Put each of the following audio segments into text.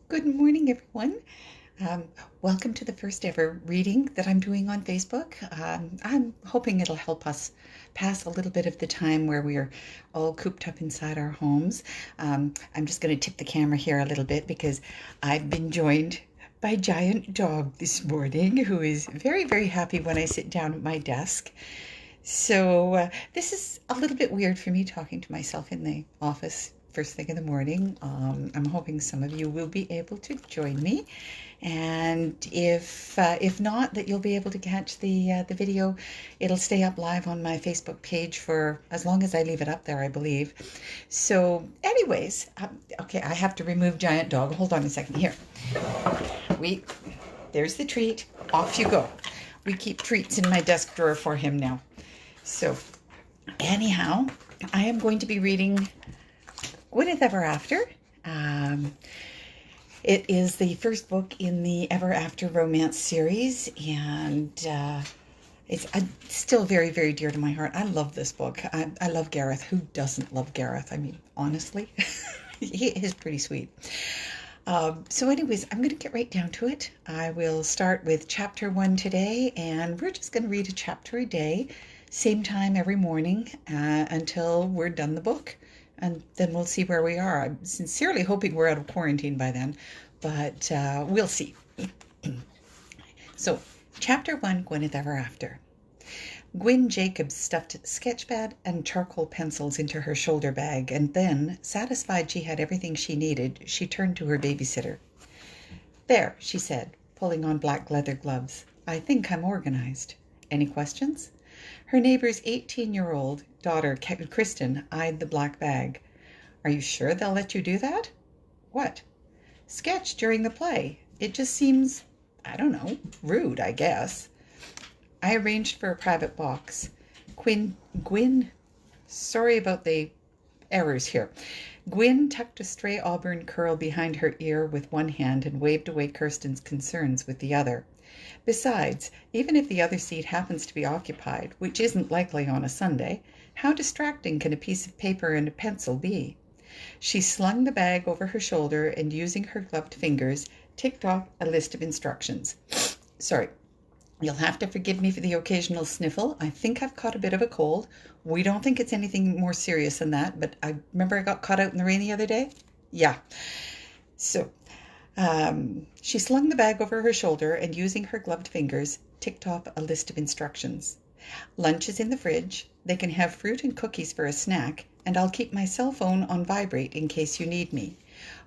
Good morning, everyone. Um, Welcome to the first ever reading that I'm doing on Facebook. I'm hoping it'll help us pass a little bit of the time where we're all cooped up inside our homes. I'm just going to tip the camera here a little bit because I've been joined by Giant Dog this morning, who is very, very happy when I sit down at my desk. So this is a little bit weird for me talking to myself in the office first thing in the morning. I'm hoping some of you will be able to join me, and if not, that you'll be able to catch the video. It'll stay up live on my Facebook page for as long as I leave it up there, I believe. So, anyways, okay, I have to remove Giant Dog. Hold on a second here. We There's the treat. Off you go. We keep treats in my desk drawer for him now. So, anyhow, I am going to be reading Gwynneth Ever After. It is the first book in the Ever After romance series, and it's still very, very dear to my heart. I love this book. I love Gareth. Who doesn't love Gareth? I mean, honestly, he is pretty sweet. So anyways, I'm going to get right down to it. I will start with chapter 1 today, and we're just going to read a chapter a day, same time every morning until we're done the book, and then we'll see where we are. I'm sincerely hoping we're out of quarantine by then, but we'll see. So, chapter 1, Gwynneth Ever After. Gwyn Jacobs stuffed sketchpad and charcoal pencils into her shoulder bag, and then, satisfied she had everything she needed, she turned to her babysitter. "There," she said, pulling on black leather gloves. "I think I'm organized. Any questions?" Her neighbor's 18-year-old daughter, Kristen, eyed the black bag. "Are you sure they'll let you do that?" "What?" "Sketch during the play. It just seems, I don't know, rude, I guess." I arranged for a private box. Gwyn, sorry about the errors here. Gwyn tucked a stray auburn curl behind her ear with one hand and waved away Kirsten's concerns with the other. Besides, even if the other seat happens to be occupied, which isn't likely on a Sunday, how distracting can a piece of paper and a pencil be? She slung the bag over her shoulder and, using her gloved fingers, ticked off a list of instructions. Sorry. You'll have to forgive me for the occasional sniffle. I think I've caught a bit of a cold. We don't think it's anything more serious than that, but I remember I got caught out in the rain the other day? Yeah. So, she slung the bag over her shoulder and, using her gloved fingers, ticked off a list of instructions. "Lunch is in the fridge. They can have fruit and cookies for a snack, and I'll keep my cell phone on vibrate in case you need me.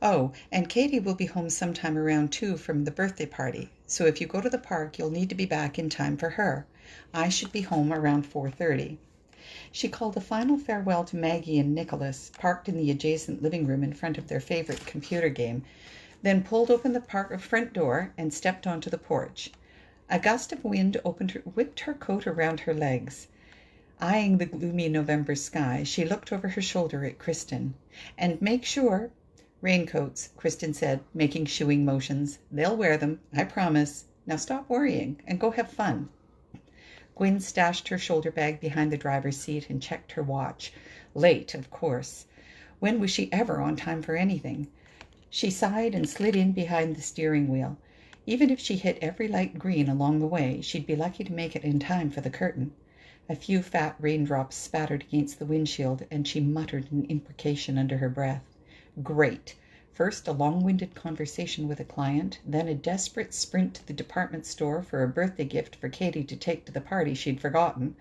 Oh, and Katie will be home sometime around 2 from the birthday party, so if you go to the park, you'll need to be back in time for her. I should be home around 4:30. She called a final farewell to Maggie and Nicholas, parked in the adjacent living room in front of their favorite computer game, then pulled open the front door and stepped onto the porch. A gust of wind whipped her coat around her legs. Eyeing the gloomy November sky, she looked over her shoulder at Kristen. "And make sure—" "Raincoats," Kristen said, making shooing motions. "They'll wear them, I promise. Now stop worrying and go have fun." Gwyn stashed her shoulder bag behind the driver's seat and checked her watch. Late, of course. When was she ever on time for anything? She sighed and slid in behind the steering wheel. Even if she hit every light green along the way, she'd be lucky to make it in time for the curtain. A few fat raindrops spattered against the windshield, and she muttered an imprecation under her breath. Great. First a long-winded conversation with a client, then a desperate sprint to the department store for a birthday gift for Katie to take to the party she'd forgotten,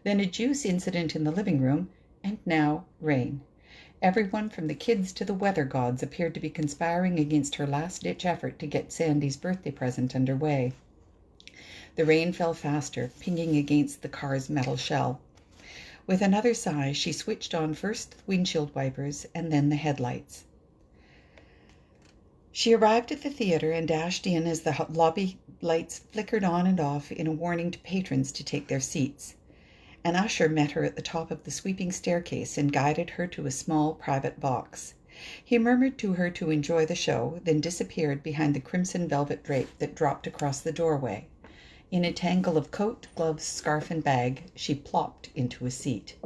then a juice incident in the living room, and now rain. Everyone from the kids to the weather gods appeared to be conspiring against her last-ditch effort to get Sandy's birthday present underway. The rain fell faster, pinging against the car's metal shell. With another sigh, she switched on first the windshield wipers and then the headlights. She arrived at the theater and dashed in as the lobby lights flickered on and off in a warning to patrons to take their seats. An usher met her at the top of the sweeping staircase and guided her to a small private box. He murmured to her to enjoy the show, then disappeared behind the crimson velvet drape that dropped across the doorway. In a tangle of coat, gloves, scarf, and bag, she plopped into a seat.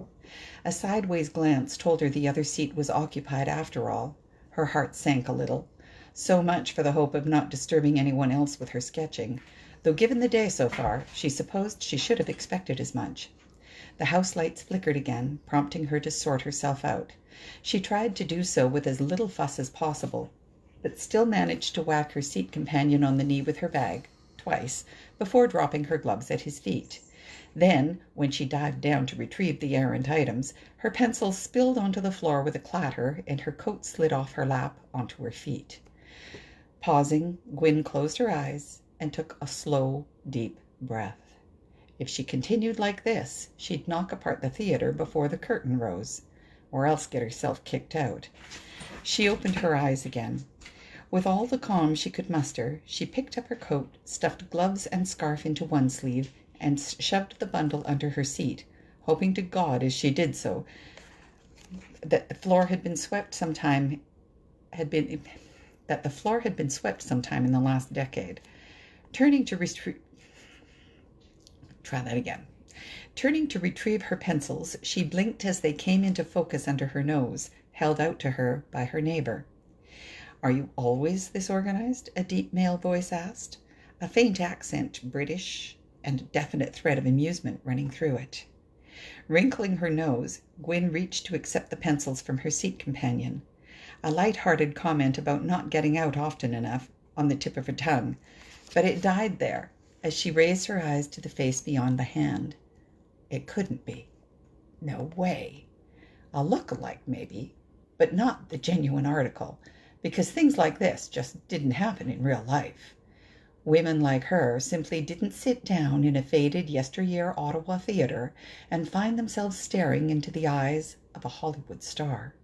A sideways glance told her the other seat was occupied after all. Her heart sank a little. So much for the hope of not disturbing anyone else with her sketching, though given the day so far, she supposed she should have expected as much. The house lights flickered again, prompting her to sort herself out. She tried to do so with as little fuss as possible, but still managed to whack her seat companion on the knee with her bag, twice, before dropping her gloves at his feet. Then, when she dived down to retrieve the errant items, her pencil spilled onto the floor with a clatter, and her coat slid off her lap onto her feet. Pausing, Gwyn closed her eyes and took a slow, deep breath. If she continued like this, she'd knock apart the theater before the curtain rose, or else get herself kicked out. She opened her eyes again. With all the calm she could muster, she picked up her coat, stuffed gloves and scarf into one sleeve, and shoved the bundle under her seat, hoping to God as she did so that the floor had been swept sometime in the last decade. Turning to retrieve her pencils, she blinked as they came into focus under her nose, held out to her by her neighbor. "Are you always this organized?" a deep male voice asked, a faint accent, British, and a definite thread of amusement running through it. Wrinkling her nose, Gwyn reached to accept the pencils from her seat companion. A light-hearted comment about not getting out often enough on the tip of her tongue, but it died there as she raised her eyes to the face beyond the hand. It couldn't be. No way. A look-alike, maybe, but not the genuine article, because things like this just didn't happen in real life. Women like her simply didn't sit down in a faded yesteryear Ottawa theater and find themselves staring into the eyes of a Hollywood star.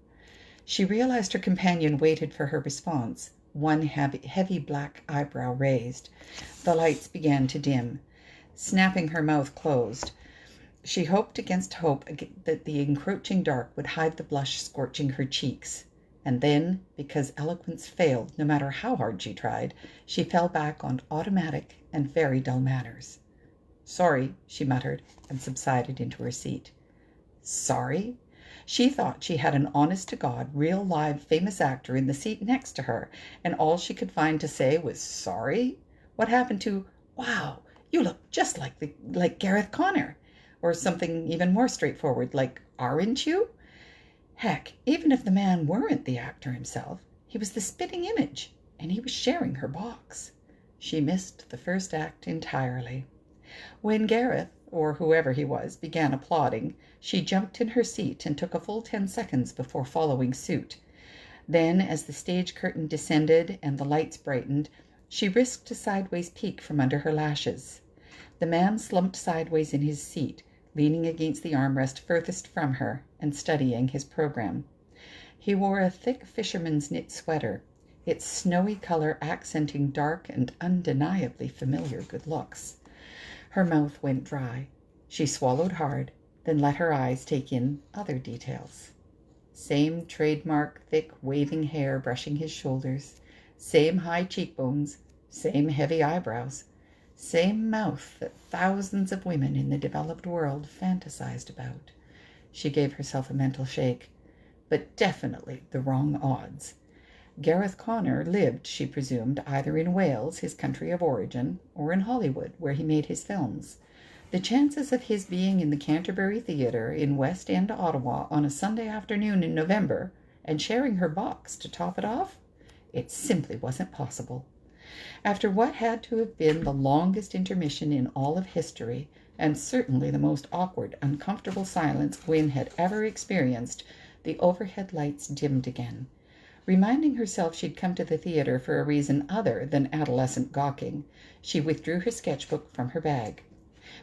She realized her companion waited for her response, one heavy black eyebrow raised. The lights began to dim. Snapping her mouth closed, she hoped against hope that the encroaching dark would hide the blush scorching her cheeks. And then, because eloquence failed no matter how hard she tried, she fell back on automatic and very dull manners. "Sorry," she muttered, and subsided into her seat. Sorry? She thought she had an honest-to-God, real live famous actor in the seat next to her, and all she could find to say was sorry? What happened to, "Wow, you look just like Gareth Connor," or something even more straightforward like, "Aren't you?" Heck, even if the man weren't the actor himself, he was the spitting image, and he was sharing her box. She missed the first act entirely. When Gareth, or whoever he was, began applauding, she jumped in her seat and took a full 10 seconds before following suit. Then, as the stage curtain descended and the lights brightened, she risked a sideways peek from under her lashes. The man slumped sideways in his seat, leaning against the armrest furthest from her and studying his program. He wore a thick fisherman's knit sweater, its snowy color accenting dark and undeniably familiar good looks. Her mouth went dry. She swallowed hard, then let her eyes take in other details. Same trademark thick waving hair brushing his shoulders, same high cheekbones, same heavy eyebrows, same mouth that thousands of women in the developed world fantasized about. She gave herself a mental shake, but definitely the wrong odds. Gareth Connor lived, she presumed, either in Wales, his country of origin, or in Hollywood, where he made his films. The chances of his being in the Canterbury Theatre in West End, Ottawa, on a Sunday afternoon in November, and sharing her box to top it off? It simply wasn't possible. After what had to have been the longest intermission in all of history, and certainly the most awkward, uncomfortable silence Gwyn had ever experienced, the overhead lights dimmed again. Reminding herself she'd come to the theater for a reason other than adolescent gawking, she withdrew her sketchbook from her bag.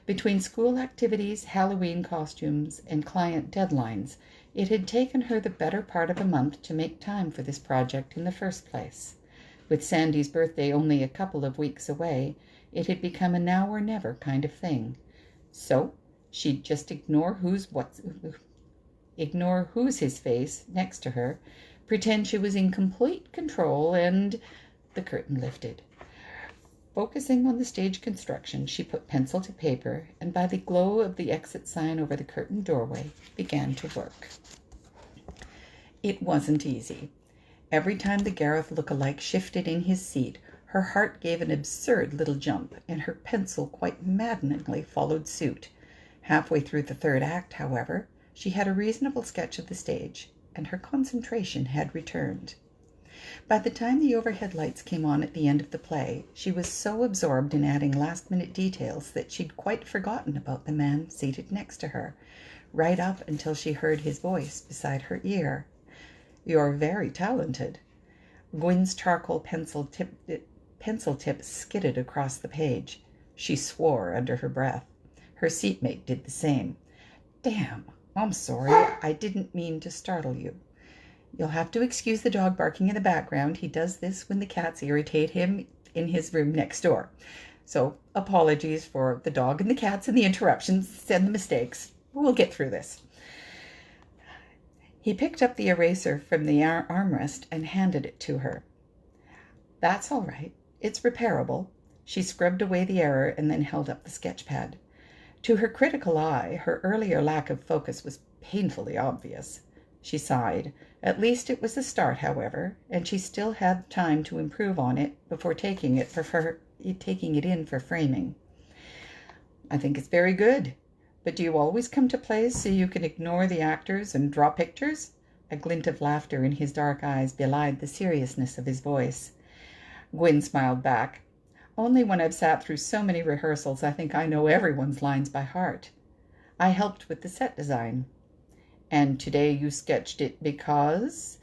Between school activities, Halloween costumes, and client deadlines, it had taken her the better part of a month to make time for this project in the first place. With Sandy's birthday only a couple of weeks away, it had become a now or never kind of thing. So she'd just ignore who's his face next to her, pretend she was in complete control, and the curtain lifted. Focusing on the stage construction, she put pencil to paper, and by the glow of the exit sign over the curtained doorway, began to work. It wasn't easy. Every time the Gareth look-alike shifted in his seat, her heart gave an absurd little jump, and her pencil quite maddeningly followed suit. Halfway through the third act, however, she had a reasonable sketch of the stage, and her concentration had returned. By the time the overhead lights came on at the end of the play, she was so absorbed in adding last-minute details that she'd quite forgotten about the man seated next to her, right up until she heard his voice beside her ear. "You're very talented." Gwyn's charcoal pencil tip skidded across the page. She swore under her breath. Her seatmate did the same. "Damn, I'm sorry. I didn't mean to startle you. You'll have to excuse the dog barking in the background. He does this when the cats irritate him in his room next door. So apologies for the dog and the cats and the interruptions and the mistakes. We'll get through this." He picked up the eraser from the armrest and handed it to her. "That's all right. It's repairable." She scrubbed away the error and then held up the sketch pad. To her critical eye, her earlier lack of focus was painfully obvious. She sighed. At least it was a start, however, and she still had time to improve on it before taking it in for framing. "I think it's very good. But do you always come to plays so you can ignore the actors and draw pictures?" A glint of laughter in his dark eyes belied the seriousness of his voice. Gwyn smiled back. "Only when I've sat through so many rehearsals I think I know everyone's lines by heart. I helped with the set design." "And today you sketched it because—"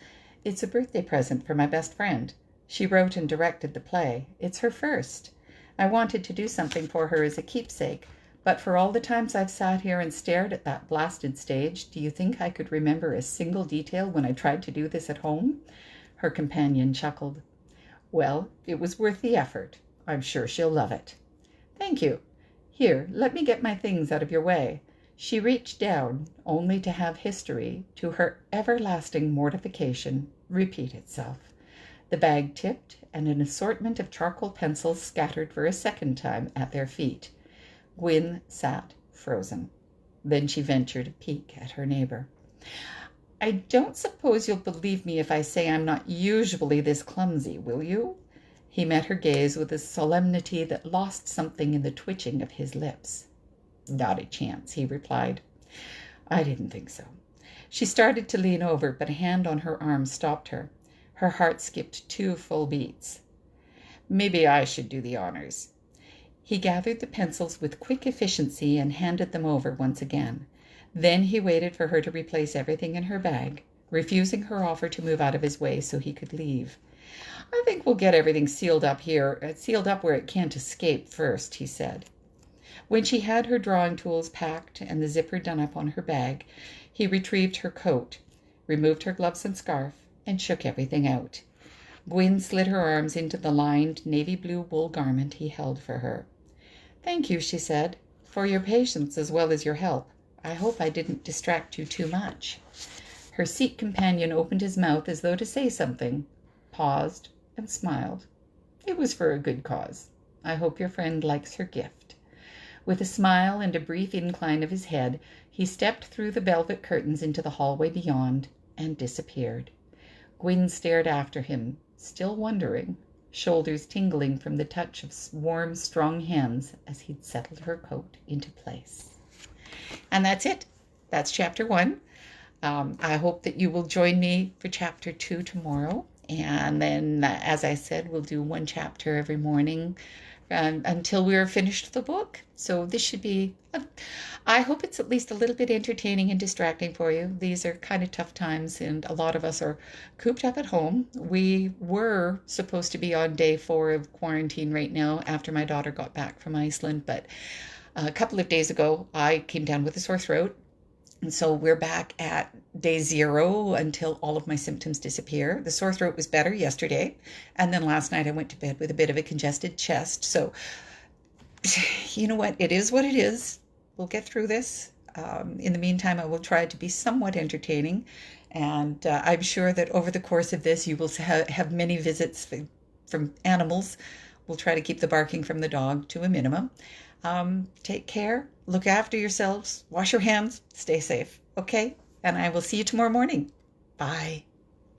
"It's a birthday present for my best friend. She wrote and directed the play. It's her first. I wanted to do something for her as a keepsake, but for all the times I've sat here and stared at that blasted stage, do you think I could remember a single detail when I tried to do this at home?" Her companion chuckled. "Well, it was worth the effort. I'm sure she'll love it." "Thank you. Here, let me get my things out of your way." She reached down, only to have history, to her everlasting mortification, repeat itself. The bag tipped, and an assortment of charcoal pencils scattered for a second time at their feet. Gwyn sat frozen. Then she ventured a peek at her neighbor. "I don't suppose you'll believe me if I say I'm not usually this clumsy, will you?" He met her gaze with a solemnity that lost something in the twitching of his lips. "Not a chance," he replied. "I didn't think so." She started to lean over, but a hand on her arm stopped her. Her heart skipped 2 full beats. "Maybe I should do the honors." He gathered the pencils with quick efficiency and handed them over once again. Then he waited for her to replace everything in her bag, refusing her offer to move out of his way so he could leave. "I think we'll get everything sealed up where it can't escape first," he said. When she had her drawing tools packed and the zipper done up on her bag, he retrieved her coat, removed her gloves and scarf, and shook everything out. Gwyn slid her arms into the lined navy blue wool garment he held for her. "Thank you," she said, "for your patience as well as your help. I hope I didn't distract you too much." Her seat companion opened his mouth as though to say something, paused, and smiled. "It was for a good cause. I hope your friend likes her gift." With a smile and a brief incline of his head, he stepped through the velvet curtains into the hallway beyond and disappeared. Gwyn stared after him, still wondering, shoulders tingling from the touch of warm, strong hands as he'd settled her coat into place. And that's it. That's chapter 1. I hope that you will join me for chapter 2 tomorrow. And then, as I said, we'll do 1 chapter every morning until we're finished the book. So this should be, I hope it's at least a little bit entertaining and distracting for you. These are kind of tough times, and a lot of us are cooped up at home. We were supposed to be on day 4 of quarantine right now after my daughter got back from Iceland, but a couple of days ago I came down with a sore throat. And so we're back at day 0 until all of my symptoms disappear. The sore throat was better yesterday. And then last night I went to bed with a bit of a congested chest. So, you know what? It is what it is. We'll get through this. In the meantime, I will try to be somewhat entertaining. And I'm sure that over the course of this, you will have many visits from animals. We'll try to keep the barking from the dog to a minimum. Take care, look after yourselves, wash your hands, stay safe, okay? And I will see you tomorrow morning. Bye.